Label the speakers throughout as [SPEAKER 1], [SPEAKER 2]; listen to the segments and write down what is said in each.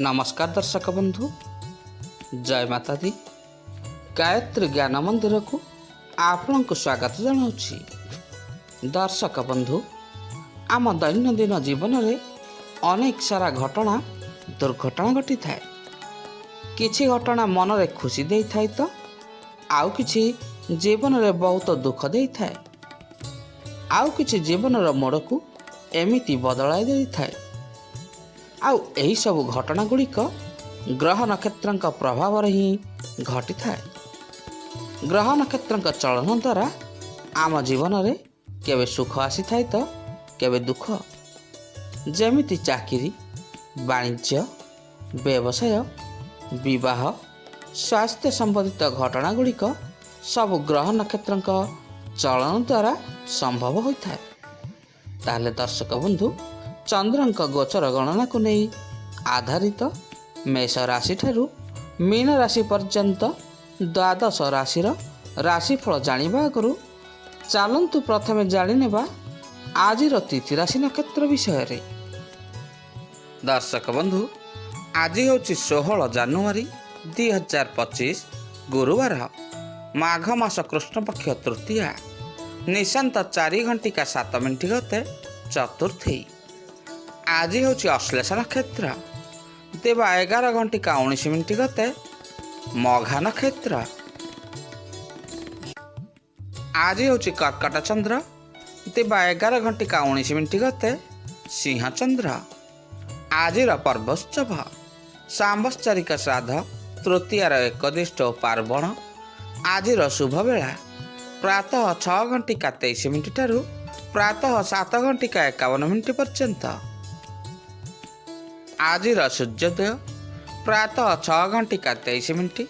[SPEAKER 1] नमस्कार दर्शक बंधु, जय माता दी। गायत्री ज्ञान मंदिर को आपण को स्वागत जनाऊँगी। दर्शक बंधु, आम दैनंदिन जीवन में अनेक सारा घटना दुर्घटना घटी थाए। किछि घटना मन रे खुशी दे थाए तो आउ किछि जीवन में बहुत दुख दे थाए। आउ किछि जीवन मोड़ को एमिति बदलाई दे थाए। आउ एही सब घटना गुड़िक ग्रह नक्षत्र प्रभाव ही घटी थाए। ग्रह नक्षत्र चलन द्वारा आम जीवन में केवे सुख आसी थाए तो केवे दुख। जेमिति चाकरी, वाणिज्य, व्यवसाय, विवाह, स्वास्थ्य संबंधित घटना गुड़िक सब ग्रह नक्षत्र चलन द्वारा संभव होता है। ताहले दर्शक बंधु, चंद्रंक गोचर गणना को नहीं आधारित मेष राशि ठारू मीन राशि पर्यंत द्वादश राशिर राशिफल जानिबा आगु चलंतु प्रथमे जानिनेबा आजिर तिथि राशि नक्षत्र विषय रे। दर्शक बंधु, आज हूँ 16 जानुआरी 2025 गुरुवार, माघ मास कृष्ण पक्ष तृतीया, निशांत 4:07 गते चतुर्थी। आज हूँ अश्लेष नक्षत्र, देवा 11:19 गते मघा नक्षत्र। आज हूँ कर्कट चंद्र, देवा 11:19 गते सिंह चंद्र। आज पर्वोत्सव सांबत्सरिक श्राद्ध तृतीयार एकदिष्ट पार्वण। आज शुभ बेला प्रातः 6:23 ठारू प्रातः 7:51 पर्यंत। आज सूर्योदय प्रातः 6:23,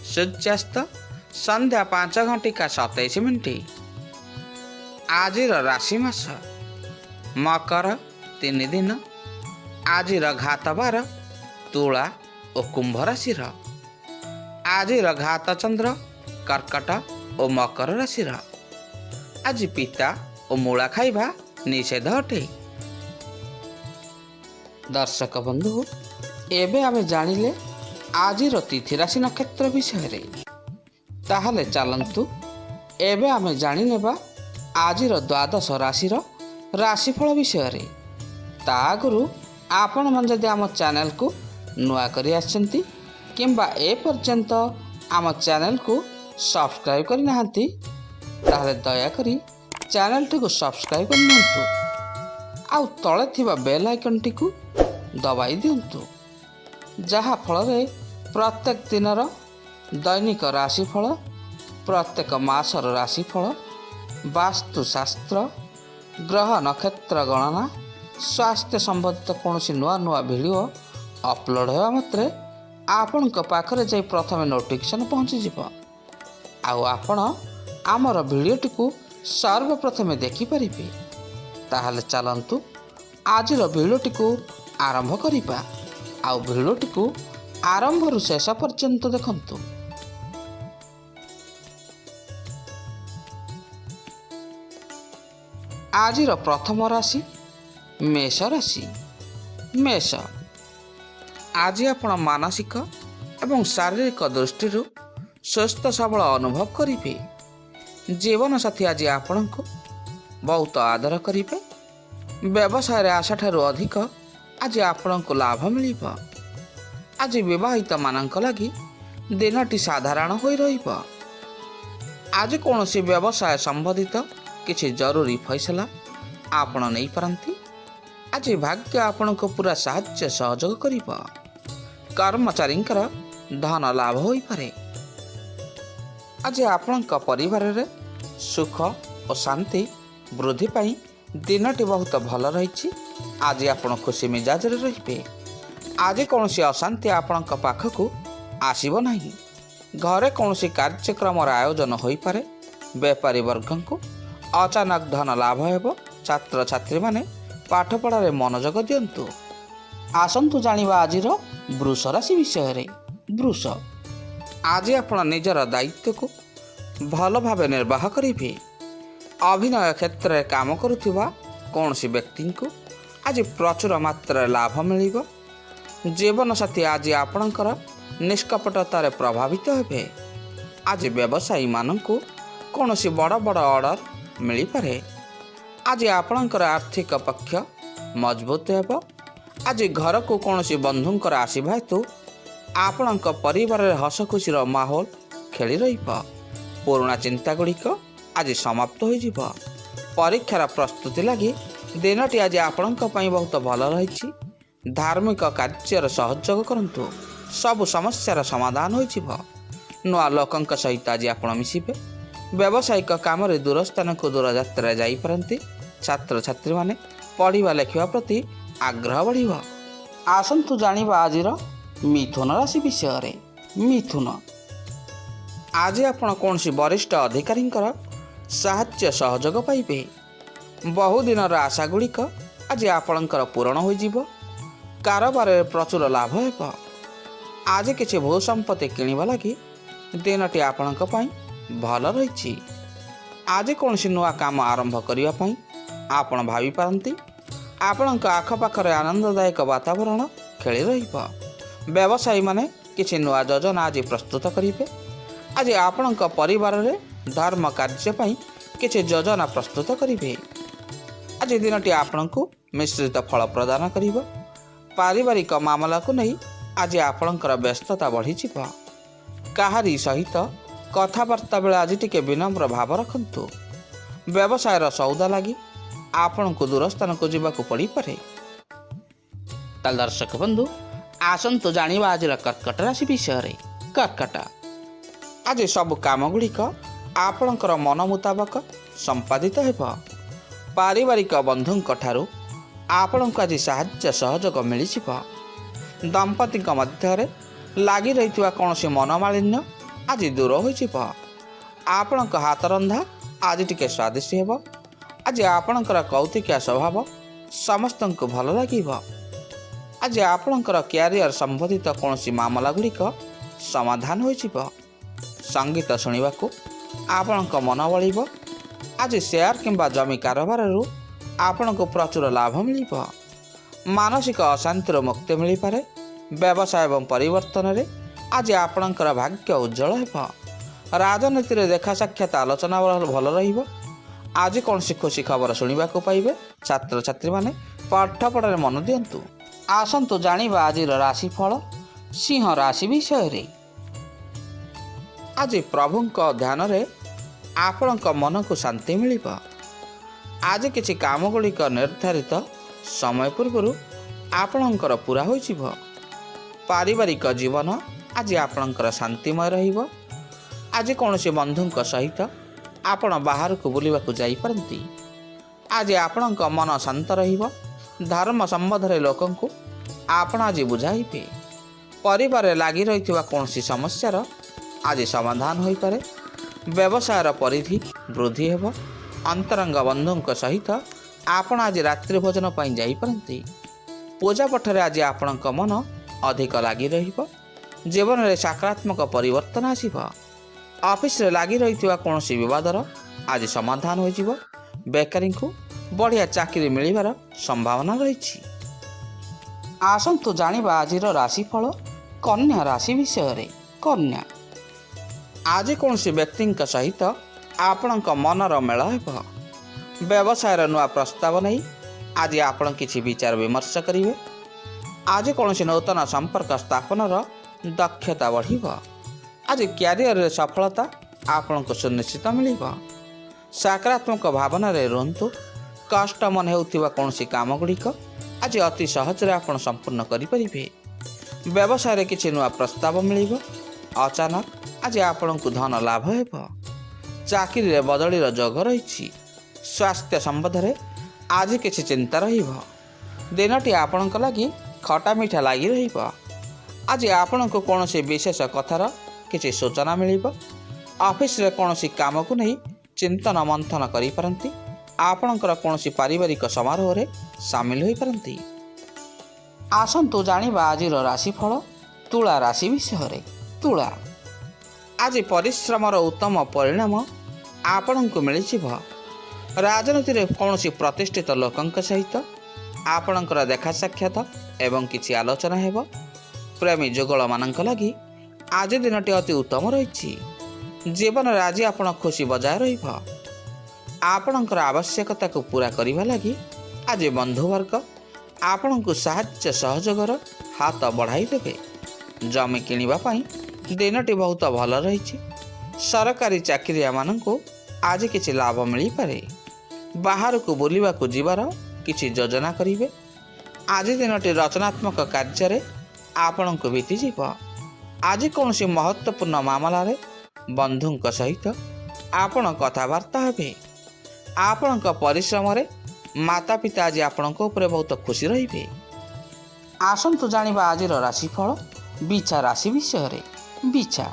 [SPEAKER 1] सूर्यास्त संध्या 5:27। आज राशि मास मकर 3 दिन। आज घात बार तुला और कुंभ राशि। आज घात चंद्र कर्कट और मकर राशि। आज पिता और मूला खाइबा निषेध अटे। दर्शक बंधु, एबे आमे जानिले आजिर तिथि राशि नक्षत्र विषय रे। ताहले चलंतु एबे आमे जानि नेबा आजिर द्वादश राशिर राशिफल विषय रे। ता आगुरु आपण मन जदि आम चैनल को नुआ करी आछंती किंबा ए पर्यंत आम चैनल को सब्सक्राइब करि नाहंती, ताहले दया करी चैनल टी को सब्सक्राइब कर नियंतु। आउ तळे थिबा बेल आइकन टी को दबाई दियंतु, जहा फल रे प्रत्येक दिनर दैनिक राशिफल, प्रत्येक मासर राशिफल, वास्तुशास्त्र, ग्रह नक्षत्र गणना, स्वास्थ्य संबंधित कौन नुआ नुआ वीडियो अपलोड होगा मात्रे आपण पाखरे जाई प्रथमे नोटिफिकेशन पहुँची जिवो। आउ आपण आमर वीडियो टी सर्वप्रथमे देखिपारे। ताहले चलंतु आजिर वीडियो टी आरंभ करिबा। आउ वीडियो टी आरंभरु शेष पर्यंत देखंतु। आजिर प्रथम राशि मेष राशि। मेष, आज आपण मानसिक एवं शारीरिक दृष्टि सुस्थ सबल अनुभव करेंगे। जीवन साथी आज आपण को बहुत आदर करेंगे। व्यवसाय आशा ठारू अधिक आज आपण को लाभ मिल। आज विवाहित मानक लगी दिनटी साधारण हो रहिबा। आज कौन सी व्यवसाय संबंधित किसी जरूरी फैसला आपण नहीं पारंती। आज भाग्य आपण को पूरा साहाय्य सहयोग करिबा। कर्मचारी धन लाभ हो पारे। आज आपण परिवार रे सुख और शांति वृद्धि पाई दिनटी बहुत भल रही। आज आपण खुशी मिजाज रे रहिबे। आज कौन सी अशांति आपण पाखक आसीब नहीं। घरे कौन सी कार्यक्रम आयोजन हो पारे। व्यापारी वर्ग को अचानक धन लाभ हेबो। छात्र छात्री माने पाठ पढ़ारे मनोजग दियंतु। आसंतु जानिबा आजिर वृष राशि विषय रे। वृष, आज आपण निजर दायित्व को भल भाव निर्वाह करेंगे। अभिनय क्षेत्र में काम करुवा कौन सी व्यक्ति को आज प्रचुर मात्रा लाभ मिल। ଜୀବନସାଥୀ ଆଜି ଆପଣଙ୍କର ନିଷ୍କପଟତାରେ ପ୍ରଭାବିତ ହେବେ। ଆଜି ବ୍ୟବସାୟୀମାନଙ୍କୁ କୌଣସି ବଡ଼ ବଡ଼ ଅର୍ଡ଼ର ମିଳିପାରେ। ଆଜି ଆପଣଙ୍କର ଆର୍ଥିକ ପକ୍ଷ ମଜବୁତ ହେବ। ଆଜି ଘରକୁ କୌଣସି ବନ୍ଧୁଙ୍କର ଆସିବା ହେତୁ ଆପଣଙ୍କ ପରିବାରରେ ହସଖୁସିର ମାହୋଲ ଖେଳି ରହିବ। ପୁରୁଣା ଚିନ୍ତାଗୁଡ଼ିକ ଆଜି ସମାପ୍ତ ହୋଇଯିବ। ପରୀକ୍ଷାର ପ୍ରସ୍ତୁତି ଲାଗି ଦିନଟି ଆଜି ଆପଣଙ୍କ ପାଇଁ ବହୁତ ଭଲ ରହିଛି। ଧାର୍ମିକ କାର୍ଯ୍ୟର ସହଯୋଗ କରନ୍ତୁ, ସବୁ ସମସ୍ୟାର ସମାଧାନ ହୋଇଯିବ। ନୂଆ ଲୋକଙ୍କ ସହିତ ଆଜି ଆପଣ ମିଶିବେ। ବ୍ୟବସାୟିକ କାମରେ ଦୂର ସ୍ଥାନକୁ ଦୂରଯାତ୍ରାରେ ଯାଇପାରନ୍ତି। ଛାତ୍ରଛାତ୍ରୀମାନେ ପଢ଼ିବା ଲେଖିବା ପ୍ରତି ଆଗ୍ରହ ବଢ଼ିବ। ଆସନ୍ତୁ ଜାଣିବା ଆଜିର ମିଥୁନ ରାଶି ବିଷୟରେ। ମିଥୁନ, ଆଜି ଆପଣ କୌଣସି ବରିଷ୍ଠ ଅଧିକାରୀଙ୍କର ସାହାଯ୍ୟ ସହଯୋଗ ପାଇବେ। ବହୁଦିନର ଆଶାଗୁଡ଼ିକ ଆଜି ଆପଣଙ୍କର ପୂରଣ ହୋଇଯିବ। କାରବାରରେ ପ୍ରଚୁର ଲାଭ ହେବ। ଆଜି କିଛି ଭୂ ସମ୍ପତ୍ତି କିଣିବା ଲାଗି ଦିନଟି ଆପଣଙ୍କ ପାଇଁ ଭଲ ରହିଛି। ଆଜି କୌଣସି ନୂଆ କାମ ଆରମ୍ଭ କରିବା ପାଇଁ ଆପଣ ଭାବିପାରନ୍ତି। ଆପଣଙ୍କ ଆଖପାଖରେ ଆନନ୍ଦଦାୟକ ବାତାବରଣ ଖେଳି ରହିବ। ବ୍ୟବସାୟୀମାନେ କିଛି ନୂଆ ଯୋଜନା ଆଜି ପ୍ରସ୍ତୁତ କରିବେ। ଆଜି ଆପଣଙ୍କ ପରିବାରରେ ଧର୍ମ କାର୍ଯ୍ୟ ପାଇଁ କିଛି ଯୋଜନା ପ୍ରସ୍ତୁତ କରିବେ। ଆଜି ଦିନଟି ଆପଣଙ୍କୁ ମିଶ୍ରିତ ଫଳ ପ୍ରଦାନ କରିବ। ପାରିବାରିକ ମାମଲାକୁ ନେଇ ଆଜି ଆପଣଙ୍କର ବ୍ୟସ୍ତତା ବଢ଼ିଯିବ। କାହାରି ସହିତ କଥାବାର୍ତ୍ତା ବେଳେ ଆଜି ଟିକେ ବିନମ୍ର ଭାବ ରଖନ୍ତୁ। ବ୍ୟବସାୟର ସଉଦା ଲାଗି ଆପଣଙ୍କୁ ଦୂର ସ୍ଥାନକୁ ଯିବାକୁ ପଡ଼ିପାରେ। ତାହେଲେ ଦର୍ଶକ ବନ୍ଧୁ, ଆସନ୍ତୁ ଜାଣିବା ଆଜିର କର୍କଟ ରାଶି ବିଷୟରେ। କର୍କଟ, ଆଜି ସବୁ କାମଗୁଡ଼ିକ ଆପଣଙ୍କର ମନ ମୁତାବକ ସମ୍ପାଦିତ ହେବ। ପାରିବାରିକ ବନ୍ଧୁଙ୍କ ଠାରୁ ଆପଣଙ୍କୁ ଆଜି ସାହାଯ୍ୟ ସହଯୋଗ ମିଳିଯିବ। ଦମ୍ପତିଙ୍କ ମଧ୍ୟରେ ଲାଗି ରହିଥିବା କୌଣସି ମନମାଳିନ୍ୟ ଆଜି ଦୂର ହୋଇଯିବ। ଆପଣଙ୍କ ହାତରନ୍ଧା ଆଜି ଟିକେ ସ୍ୱାଦିଷ୍ଟ ହେବ। ଆଜି ଆପଣଙ୍କର କୌତୁକିଆ ସ୍ୱଭାବ ସମସ୍ତଙ୍କୁ ଭଲ ଲାଗିବ। ଆଜି ଆପଣଙ୍କର କ୍ୟାରିୟର ସମ୍ବନ୍ଧିତ କୌଣସି ମାମଲା ଗୁଡ଼ିକ ସମାଧାନ ହୋଇଯିବ। ସଙ୍ଗୀତ ଶୁଣିବାକୁ ଆପଣଙ୍କ ମନ ବଳିବ। ଆଜି ସେୟାର କିମ୍ବା ଜମି କାରବାରରୁ ଆପଣଙ୍କୁ ପ୍ରଚୁର ଲାଭ ମିଳିବ। ମାନସିକ ଅଶାନ୍ତିର ମୁକ୍ତି ମିଳିପାରେ। ବ୍ୟବସାୟ ଏବଂ ପରିବର୍ତ୍ତନରେ ଆଜି ଆପଣଙ୍କର ଭାଗ୍ୟ ଉଜ୍ଜଳ ହେବ। ରାଜନୀତିରେ ଦେଖା ସାକ୍ଷାତ ଆଲୋଚନା ଭଲ ରହିବ। ଆଜି କୌଣସି ଖୁସି ଖବର ଶୁଣିବାକୁ ପାଇବେ। ଛାତ୍ରଛାତ୍ରୀମାନେ ପାଠପଢ଼ାରେ ମନ ଦିଅନ୍ତୁ। ଆସନ୍ତୁ ଜାଣିବା ଆଜିର ରାଶିଫଳ ସିଂହ ରାଶି ବିଷୟରେ। ଆଜି ପ୍ରଭୁଙ୍କ ଧ୍ୟାନରେ ଆପଣଙ୍କ ମନକୁ ଶାନ୍ତି ମିଳିବ। ଆଜି କିଛି କାମଗୁଡ଼ିକ ନିର୍ଦ୍ଧାରିତ ସମୟ ପୂର୍ବରୁ ଆପଣଙ୍କର ପୂରା ହୋଇଯିବ। ପାରିବାରିକ ଜୀବନ ଆଜି ଆପଣଙ୍କର ଶାନ୍ତିମୟ ରହିବ। ଆଜି କୌଣସି ବନ୍ଧୁଙ୍କ ସହିତ ଆପଣ ବାହାରକୁ ବୁଲିବାକୁ ଯାଇପାରନ୍ତି। ଆଜି ଆପଣଙ୍କ ମନ ଶାନ୍ତ ରହିବ। ଧର୍ମ ସମ୍ବନ୍ଧରେ ଲୋକଙ୍କୁ ଆପଣ ଆଜି ବୁଝାଇବେ। ପରିବାରରେ ଲାଗି ରହିଥିବା କୌଣସି ସମସ୍ୟାର ଆଜି ସମାଧାନ ହୋଇପାରେ। ବ୍ୟବସାୟର ପରିଧି ବୃଦ୍ଧି ହେବ। ଅନ୍ତରଙ୍ଗ ବନ୍ଧୁଙ୍କ ସହିତ ଆପଣ ଆଜି ରାତ୍ରି ଭୋଜନ ପାଇଁ ଯାଇପାରନ୍ତି। ପୂଜା ପାଠରେ ଆଜି ଆପଣଙ୍କ ମନ ଅଧିକ ଲାଗି ରହିବ। ଜୀବନରେ ସକାରାତ୍ମକ ପରିବର୍ତ୍ତନ ଆସିବ। ଅଫିସରେ ଲାଗି ରହିଥିବା କୌଣସି ବିବାଦର ଆଜି ସମାଧାନ ହୋଇଯିବ। ବେକାରୀଙ୍କୁ ବଢ଼ିଆ ଚାକିରି ମିଳିବାର ସମ୍ଭାବନା ରହିଛି। ଆସନ୍ତୁ ଜାଣିବା ଆଜିର ରାଶିଫଳ କନ୍ୟା ରାଶି ବିଷୟରେ। କନ୍ୟା, ଆଜି କୌଣସି ବ୍ୟକ୍ତିଙ୍କ ସହିତ ଆପଣଙ୍କ ମନର ମେଳ ହେବ। ବ୍ୟବସାୟର ନୂଆ ପ୍ରସ୍ତାବ ନେଇ ଆଜି ଆପଣ କିଛି ବିଚାର ବିମର୍ଶ କରିବେ। ଆଜି କୌଣସି ନୂତନ ସମ୍ପର୍କ ସ୍ଥାପନର ଦକ୍ଷତା ବଢ଼ିବ। ଆଜି କ୍ୟାରିୟରରେ ସଫଳତା ଆପଣଙ୍କୁ ସୁନିଶ୍ଚିତ ମିଳିବ। ସକାରାତ୍ମକ ଭାବନାରେ ରୁହନ୍ତୁ। କଷ୍ଟ ମନେ ହେଉଥିବା କୌଣସି କାମଗୁଡ଼ିକ ଆଜି ଅତି ସହଜରେ ଆପଣ ସମ୍ପୂର୍ଣ୍ଣ କରିପାରିବେ। ବ୍ୟବସାୟରେ କିଛି ନୂଆ ପ୍ରସ୍ତାବ ମିଳିବ। ଅଚାନକ ଆଜି ଆପଣଙ୍କୁ ଧନ ଲାଭ ହେବ। ଚାକିରିରେ ବଦଳିର ଯୋଗ ରହିଛି। ସ୍ୱାସ୍ଥ୍ୟ ସମ୍ବନ୍ଧରେ ଆଜି କିଛି ଚିନ୍ତା ରହିବ। ଦିନଟି ଆପଣଙ୍କ ଲାଗି ଖଟା ମିଠା ଲାଗି ରହିବ। ଆଜି ଆପଣଙ୍କୁ କୌଣସି ବିଶେଷ କଥାର କିଛି ସୂଚନା ମିଳିବ। ଅଫିସରେ କୌଣସି କାମକୁ ନେଇ ଚିନ୍ତନ ମନ୍ଥନ କରିପାରନ୍ତି। ଆପଣଙ୍କର କୌଣସି ପାରିବାରିକ ସମାରୋହରେ ସାମିଲ ହୋଇପାରନ୍ତି। ଆସନ୍ତୁ ଜାଣିବା ଆଜିର ରାଶିଫଳ ତୁଳା ରାଶି ବିଷୟରେ। ତୁଳା, ଆଜି ପରିଶ୍ରମର ଉତ୍ତମ ପରିଣାମ ଆପଣଙ୍କୁ ମିଳିଯିବ। ରାଜନୀତିରେ କୌଣସି ପ୍ରତିଷ୍ଠିତ ଲୋକଙ୍କ ସହିତ ଆପଣଙ୍କର ଦେଖା ସାକ୍ଷାତ ଏବଂ କିଛି ଆଲୋଚନା ହେବ। ପ୍ରେମୀ ଯୁଗଳମାନଙ୍କ ଲାଗି ଆଜି ଦିନଟି ଅତି ଉତ୍ତମ ରହିଛି। ଜୀବନରେ ଆଜି ଆପଣ ଖୁସି ବଜାୟ ରହିବ। ଆପଣଙ୍କର ଆବଶ୍ୟକତାକୁ ପୂରା କରିବା ଲାଗି ଆଜି ବନ୍ଧୁବର୍ଗ ଆପଣଙ୍କୁ ସାହାଯ୍ୟ ସହଯୋଗର ହାତ ବଢ଼ାଇ ଦେବେ। ଜମି କିଣିବା ପାଇଁ ଦିନଟି ବହୁତ ଭଲ ରହିଛି। ସରକାରୀ ଚାକିରିଆମାନଙ୍କୁ ଆଜି କିଛି ଲାଭ ମିଳିପାରେ। ବାହାରକୁ ବୁଲିବାକୁ ଯିବାର କିଛି ଯୋଜନା କରିବେ। ଆଜି ଦିନଟି ରଚନାତ୍ମକ କାର୍ଯ୍ୟରେ ଆପଣଙ୍କୁ ବିତିଯିବ। ଆଜି କୌଣସି ମହତ୍ତ୍ୱପୂର୍ଣ୍ଣ ମାମଲାରେ ବନ୍ଧୁଙ୍କ ସହିତ ଆପଣ କଥାବାର୍ତ୍ତା ହେବେ। ଆପଣଙ୍କ ପରିଶ୍ରମରେ ମାତା ପିତା ଆଜି ଆପଣଙ୍କ ଉପରେ ବହୁତ ଖୁସି ରହିବେ। ଆସନ୍ତୁ ଜାଣିବା ଆଜିର ରାଶିଫଳ ବିଛା ରାଶି ବିଷୟରେ। ବିଛା,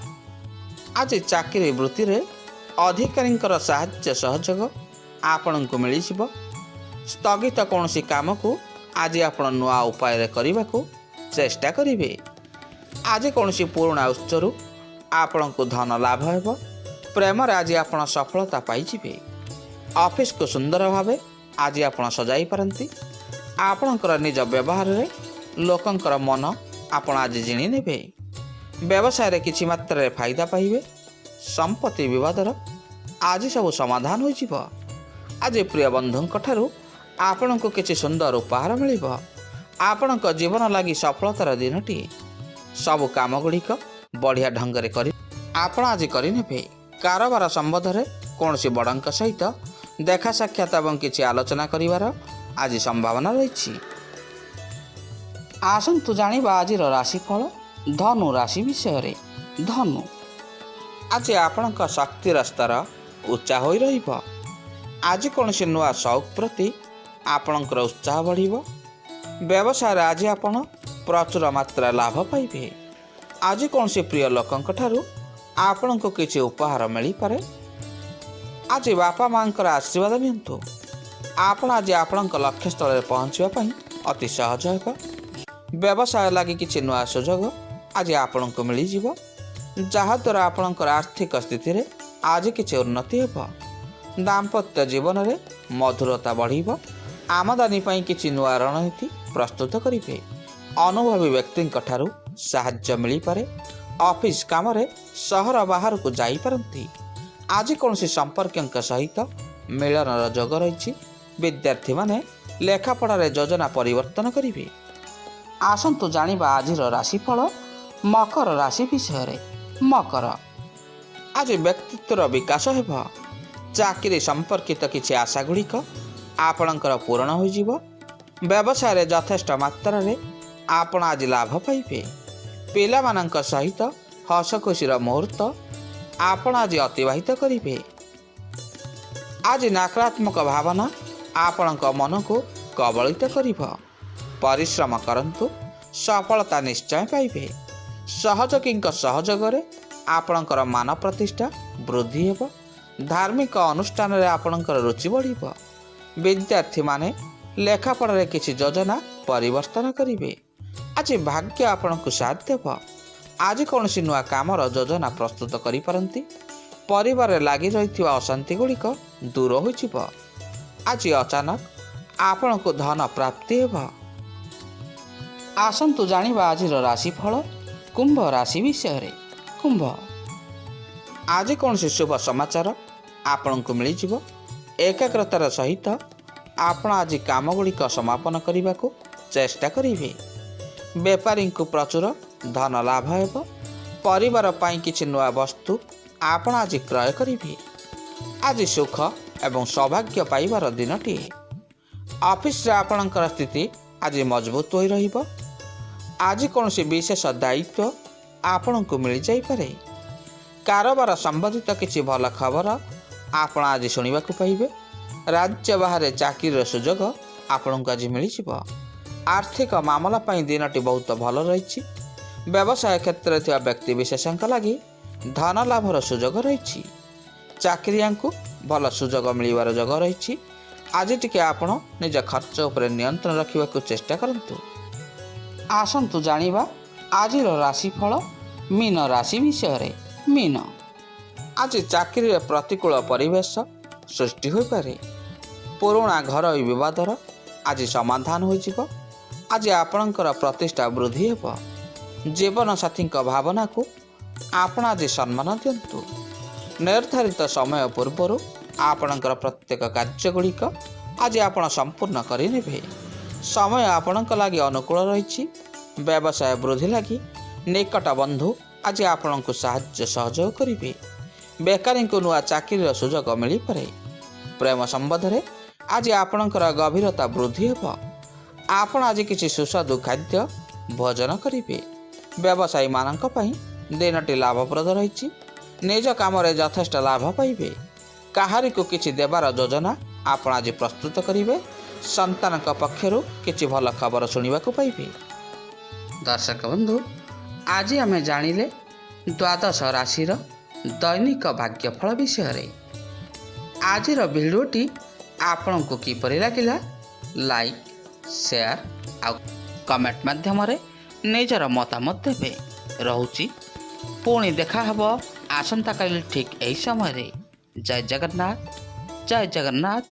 [SPEAKER 1] ଆଜି ଚାକିରି ବୃତ୍ତିରେ ଅଧିକାରୀଙ୍କର ସାହାଯ୍ୟ ସହଯୋଗ ଆପଣଙ୍କୁ ମିଳିଯିବ। ସ୍ଥଗିତ କୌଣସି କାମକୁ ଆଜି ଆପଣ ନୂଆ ଉପାୟରେ କରିବାକୁ ଚେଷ୍ଟା କରିବେ। ଆଜି କୌଣସି ପୁରୁଣା ଉତ୍ସରୁ ଆପଣଙ୍କୁ ଧନ ଲାଭ ହେବ। ପ୍ରେମରେ ଆଜି ଆପଣ ସଫଳତା ପାଇଯିବେ। ଅଫିସକୁ ସୁନ୍ଦର ଭାବେ ଆଜି ଆପଣ ସଜାଇ ପାରନ୍ତି। ଆପଣଙ୍କର ନିଜ ବ୍ୟବହାରରେ ଲୋକଙ୍କର ମନ ଆପଣ ଆଜି ଜିଣି ନେବେ। ବ୍ୟବସାୟରେ କିଛି ମାତ୍ରାରେ ଫାଇଦା ପାଇବେ। ସମ୍ପତ୍ତି ବିବାଦର ଆଜି ସବୁ ସମାଧାନ ହୋଇଯିବ। ଆଜି ପ୍ରିୟ ବନ୍ଧୁଙ୍କ ଠାରୁ ଆପଣଙ୍କୁ କିଛି ସୁନ୍ଦର ଉପହାର ମିଳିବ। ଆପଣଙ୍କ ଜୀବନ ଲାଗି ସଫଳତାର ଦିନଟିଏ। ସବୁ କାମଗୁଡ଼ିକ ବଢ଼ିଆ ଢଙ୍ଗରେ ଆପଣ ଆଜି କରିନେବେ। କାରବାର ସମ୍ବନ୍ଧରେ କୌଣସି ବଡ଼ଙ୍କ ସହିତ ଦେଖା ସାକ୍ଷାତ ଏବଂ କିଛି ଆଲୋଚନା କରିବାର ଆଜି ସମ୍ଭାବନା ରହିଛି। ଆସନ୍ତୁ ଜାଣିବା ଆଜିର ରାଶିଫଳ ଧନୁ ରାଶି ବିଷୟରେ। ଧନୁ, ଆଜି ଆପଣଙ୍କ ଶକ୍ତିର ସ୍ତର ଉଚ୍ଚା ହୋଇ ରହିବ। ଆଜି କୌଣସି ନୂଆ ସଉକ ପ୍ରତି ଆପଣଙ୍କର ଉତ୍ସାହ ବଢ଼ିବ। ବ୍ୟବସାୟରେ ଆଜି ଆପଣ ପ୍ରଚୁର ମାତ୍ରା ଲାଭ ପାଇବେ। ଆଜି କୌଣସି ପ୍ରିୟ ଲୋକଙ୍କ ଠାରୁ ଆପଣଙ୍କୁ କିଛି ଉପହାର ମିଳିପାରେ। ଆଜି ବାପା ମାଆଙ୍କର ଆଶୀର୍ବାଦ ନିଅନ୍ତୁ। ଆପଣ ଆଜି ଆପଣଙ୍କ ଲକ୍ଷ୍ୟସ୍ଥଳରେ ପହଞ୍ଚିବା ପାଇଁ ଅତି ସହଜ ହେବ। ବ୍ୟବସାୟ ଲାଗି କିଛି ନୂଆ ସୁଯୋଗ ଆଜି ଆପଣଙ୍କୁ ମିଳିଯିବ, ଯାହାଦ୍ୱାରା ଆପଣଙ୍କର ଆର୍ଥିକ ସ୍ଥିତିରେ ଆଜି କିଛି ଉନ୍ନତି ହେବ। ଦାମ୍ପତ୍ୟ ଜୀବନରେ ମଧୁରତା ବଢ଼ିବ। ଆମଦାନୀ ପାଇଁ କିଛି ନୂଆ ରଣନୀତି ପ୍ରସ୍ତୁତ କରିବେ। ଅନୁଭବୀ ବ୍ୟକ୍ତିଙ୍କ ଠାରୁ ସାହାଯ୍ୟ ମିଳିପାରେ। ଅଫିସ କାମରେ ସହର ବାହାରକୁ ଯାଇପାରନ୍ତି। ଆଜି କୌଣସି ସମ୍ପର୍କୀୟଙ୍କ ସହିତ ମିଳନର ଯୋଗ ରହିଛି। ବିଦ୍ୟାର୍ଥୀମାନେ ଲେଖାପଢ଼ାରେ ଯୋଜନା ପରିବର୍ତ୍ତନ କରିବେ। ଆସନ୍ତୁ ଜାଣିବା ଆଜିର ରାଶିଫଳ ମକର ରାଶି ବିଷୟରେ। ମକର, ଆଜି ବ୍ୟକ୍ତିତ୍ୱର ବିକାଶ ହେବ। ଚାକିରି ସମ୍ପର୍କିତ କିଛି ଆଶାଗୁଡ଼ିକ ଆପଣଙ୍କର ପୂରଣ ହୋଇଯିବ। ବ୍ୟବସାୟରେ ଯଥେଷ୍ଟ ମାତ୍ରାରେ ଆପଣ ଆଜି ଲାଭ ପାଇବେ। ପିଲାମାନଙ୍କ ସହିତ ହସ ଖୁସିର ମୁହୂର୍ତ୍ତ ଆପଣ ଆଜି ଅତିବାହିତ କରିବେ। ଆଜି ନକାରାତ୍ମକ ଭାବନା ଆପଣଙ୍କ ମନକୁ କବଳିତ କରିବ। ପରିଶ୍ରମ କରନ୍ତୁ, ସଫଳତା ନିଶ୍ଚୟ ପାଇବେ। ସହଯୋଗୀଙ୍କ ସହଯୋଗରେ ଆପଣଙ୍କର ମାନ ପ୍ରତିଷ୍ଠା ବୃଦ୍ଧି ହେବ। ଧାର୍ମିକ ଅନୁଷ୍ଠାନରେ ଆପଣଙ୍କର ରୁଚି ବଢ଼ିବ। ବିଦ୍ୟାର୍ଥୀମାନେ ଲେଖାପଢ଼ାରେ କିଛି ଯୋଜନା ପରିବର୍ତ୍ତନ କରିବେ। ଆଜି ଭାଗ୍ୟ ଆପଣଙ୍କୁ ସାଥ ଦେବ। ଆଜି କୌଣସି ନୂଆ କାମର ଯୋଜନା ପ୍ରସ୍ତୁତ କରିପାରନ୍ତି। ପରିବାରରେ ଲାଗି ରହିଥିବା ଅଶାନ୍ତି ଗୁଡ଼ିକ ଦୂର ହୋଇଯିବ। ଆଜି ଅଚାନକ ଆପଣଙ୍କୁ ଧନ ପ୍ରାପ୍ତି ହେବ। ଆସନ୍ତୁ ଜାଣିବା ଆଜିର ରାଶିଫଳ କୁମ୍ଭ ରାଶି ବିଷୟରେ। କୁମ୍ଭ, ଆଜି କୌଣସି ଶୁଭ ସମାଚାର ଆପଣଙ୍କୁ ମିଳିଯିବ। ଏକାଗ୍ରତାର ସହିତ ଆପଣ ଆଜି କାମଗୁଡ଼ିକ ସମାପନ କରିବାକୁ ଚେଷ୍ଟା କରିବେ। ବେପାରୀଙ୍କୁ ପ୍ରଚୁର ଧନ ଲାଭ ହେବ। ପରିବାର ପାଇଁ କିଛି ନୂଆ ବସ୍ତୁ ଆପଣ ଆଜି କ୍ରୟ କରିବେ। ଆଜି ସୁଖ ଏବଂ ସୌଭାଗ୍ୟ ପାଇବାର ଦିନଟିଏ। ଅଫିସରେ ଆପଣଙ୍କର ସ୍ଥିତି ଆଜି ମଜବୁତ ହୋଇ ରହିବ। ଆଜି କୌଣସି ବିଶେଷ ଦାୟିତ୍ୱ ଆପଣଙ୍କୁ ମିଳିଯାଇପାରେ। କାରବାର ସମ୍ବନ୍ଧିତ କିଛି ଭଲ ଖବର ଆପଣ ଆଜି ଶୁଣିବାକୁ ପାଇବେ। ରାଜ୍ୟ ବାହାରେ ଚାକିରିର ସୁଯୋଗ ଆପଣଙ୍କୁ ଆଜି ମିଳିଯିବ। ଆର୍ଥିକ ମାମଲା ପାଇଁ ଦିନଟି ବହୁତ ଭଲ ରହିଛି। ବ୍ୟବସାୟ କ୍ଷେତ୍ରରେ ଥିବା ବ୍ୟକ୍ତିବିଶେଷଙ୍କ ଲାଗି ଧନ ଲାଭର ସୁଯୋଗ ରହିଛି। ଚାକିରିଆଙ୍କୁ ଭଲ ସୁଯୋଗ ମିଳିବାର ଯୋଗ ରହିଛି। ଆଜି ଟିକେ ଆପଣ ନିଜ ଖର୍ଚ୍ଚ ଉପରେ ନିୟନ୍ତ୍ରଣ ରଖିବାକୁ ଚେଷ୍ଟା କରନ୍ତୁ। ଆସନ୍ତୁ ଜାଣିବା ଆଜିର ରାଶିଫଳ ମୀନ ରାଶି ବିଷୟରେ। ମୀନ, ଆଜି ଚାକିରିରେ ପ୍ରତିକୂଳ ପରିବେଶ ସୃଷ୍ଟି ହୋଇପାରେ। ପୁରୁଣା ଘରୋଇ ବିବାଦର ଆଜି ସମାଧାନ ହୋଇଯିବ। ଆଜି ଆପଣଙ୍କର ପ୍ରତିଷ୍ଠା ବୃଦ୍ଧି ହେବ। ଜୀବନସାଥୀଙ୍କ ଭାବନାକୁ ଆପଣ ଆଜି ସମ୍ମାନ ଦିଅନ୍ତୁ। ନିର୍ଦ୍ଧାରିତ ସମୟ ପୂର୍ବରୁ ଆପଣଙ୍କର ପ୍ରତ୍ୟେକ କାର୍ଯ୍ୟଗୁଡ଼ିକ ଆଜି ଆପଣ ସମ୍ପୂର୍ଣ୍ଣ କରିନେବେ। ସମୟ ଆପଣଙ୍କ ଲାଗି ଅନୁକୂଳ ରହିଛି। ବ୍ୟବସାୟ ବୃଦ୍ଧି ଲାଗି ନିକଟ ବନ୍ଧୁ ଆଜି ଆପଣଙ୍କୁ ସାହାଯ୍ୟ ସହଯୋଗ କରିବେ। ବେକାରୀଙ୍କୁ ନୂଆ ଚାକିରିର ସୁଯୋଗ ମିଳିପାରେ। ପ୍ରେମ ସମ୍ବନ୍ଧରେ ଆଜି ଆପଣଙ୍କର ଗଭୀରତା ବୃଦ୍ଧି ହେବ। ଆପଣ ଆଜି କିଛି ସୁସ୍ୱାଦୁ ଖାଦ୍ୟ ଭୋଜନ କରିବେ। ବ୍ୟବସାୟୀମାନଙ୍କ ପାଇଁ ଦିନଟି ଲାଭପ୍ରଦ ରହିଛି। ନିଜ କାମରେ ଯଥେଷ୍ଟ ଲାଭ ପାଇବେ। କାହାରିକୁ କିଛି ଦେବାର ଯୋଜନା ଆପଣ ଆଜି ପ୍ରସ୍ତୁତ କରିବେ। ସନ୍ତାନଙ୍କ ପକ୍ଷରୁ କିଛି ଭଲ ଖବର ଶୁଣିବାକୁ ପାଇବେ। ଦର୍ଶକ ବନ୍ଧୁ, ଆଜି ଆମେ ଜାଣିଲେ ଦ୍ୱାଦଶ ରାଶିର ଦୈନିକ ଭାଗ୍ୟଫଳ ବିଷୟରେ। ଆଜିର ଭିଡ଼ିଓଟି ଆପଣଙ୍କୁ କିପରି ଲାଗିଲା? ଲାଇକ୍, ସେୟାର ଆଉ କମେଣ୍ଟ ମାଧ୍ୟମରେ ନିଜର ମତାମତ ଦେବେ। ରହୁଛି, ପୁଣି ଦେଖା ହେବ ଆସନ୍ତାକାଲି ଠିକ୍ ଏହି ସମୟରେ। ଜୟ ଜଗନ୍ନାଥ, ଜୟ ଜଗନ୍ନାଥ।